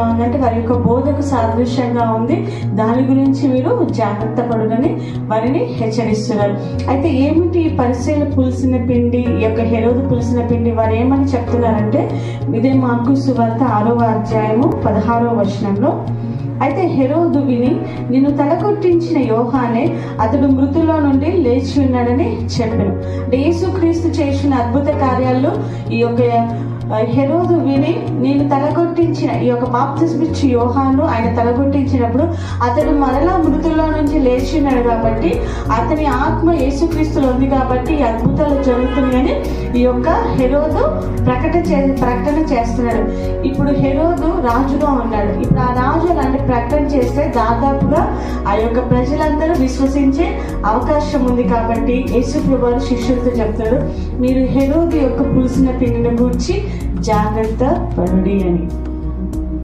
ఉందంటే వారి యొక్క బోధకు సాదృశ్యంగా ఉంది. దాని గురించి మీరు జాగ్రత్త పడునని వారిని హెచ్చరిస్తున్నారు. అయితే ఏమిటి పరిసయ్యుల పులిసిన పిండి, ఈ యొక్క హెరోదు పులిసిన పిండి? వారు ఏమని చెప్తున్నారంటే ఇదే మార్కు సువార్త 6వ అధ్యాయము 16వ వచనంలో, అయితే హెరోదు విని నిన్ను తలకొట్టించిన యోహానే అతడు మృతుల్లో నుండి లేచి ఉన్నాడని చెప్పాను. అంటే యేసుక్రీస్తు చేసిన అద్భుత కార్యాల్లో ఈ యొక్క హెరోదు విని నేను తలగొట్టించిన ఈ యొక్క బాప్తిస్మిచ్చి యోహాను ఆయన తలగొట్టించినప్పుడు అతడు మరలా మృతుల్లో నుంచి లేచి ఉన్నాడు కాబట్టి అతని ఆత్మ యేసుక్రీస్తులో ఉంది కాబట్టి ఈ అద్భుతాలు జరుగుతున్నాయని ఈ యొక్క హెరోదు ప్రకటన చేస్తున్నాడు. ఇప్పుడు హెరోదు రాజుగా ఉన్నాడు. ఇప్పుడు ఆ రాజు అలాంటి ప్రకటన చేస్తే దాదాపుగా ఆ యొక్క ప్రజలందరూ విశ్వసించే అవకాశం ఉంది. కాబట్టి యేసుప్రభువు వారు శిష్యులతో చెప్తారు, మీరు హెరోదు యొక్క పులిసిన పిండిని గూర్చి జాగ్రత్త పడుడి అని.